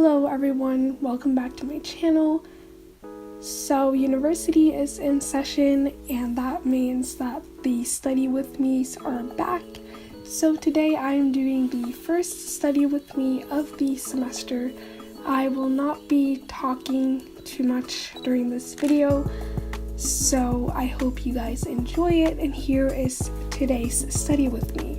Hello everyone, welcome back to my channel. So university is in session and that means that the study with me's are back. So today I am doing the first study with me of the semester. I will not be talking too much during this video, so I hope you guys enjoy it, and here is today's study with me.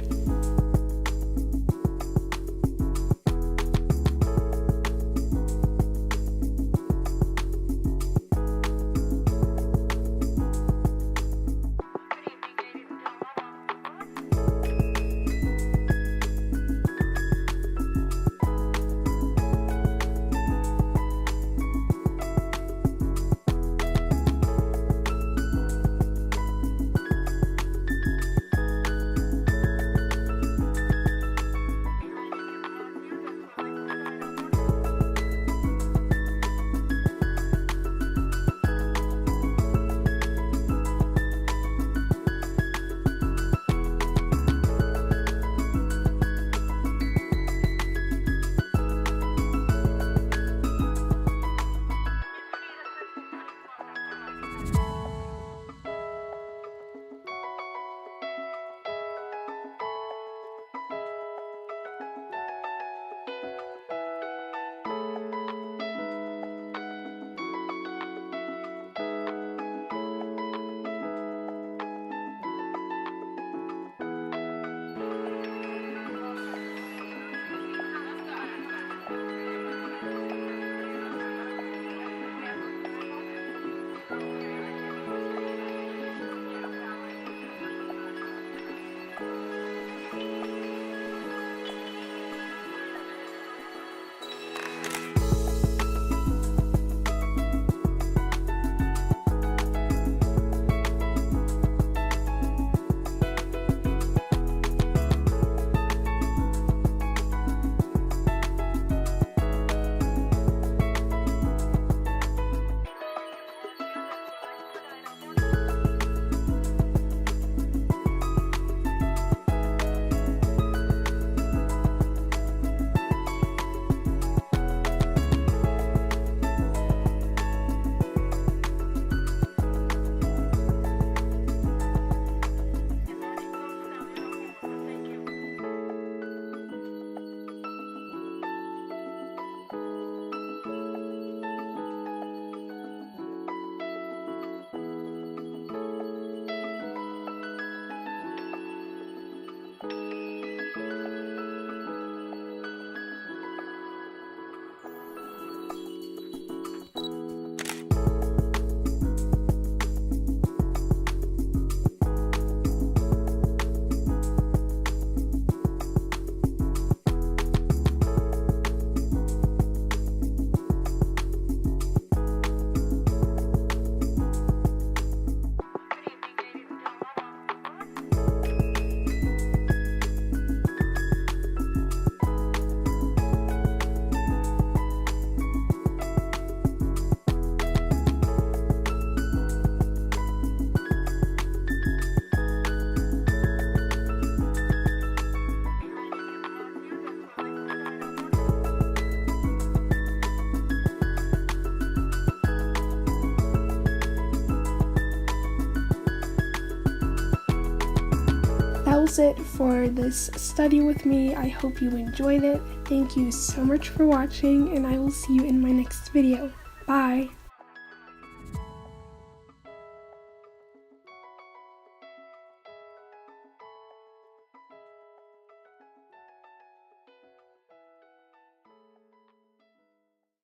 That was it for this study with me. I hope you enjoyed it. Thank you so much for watching, and I will see you in my next video. Bye!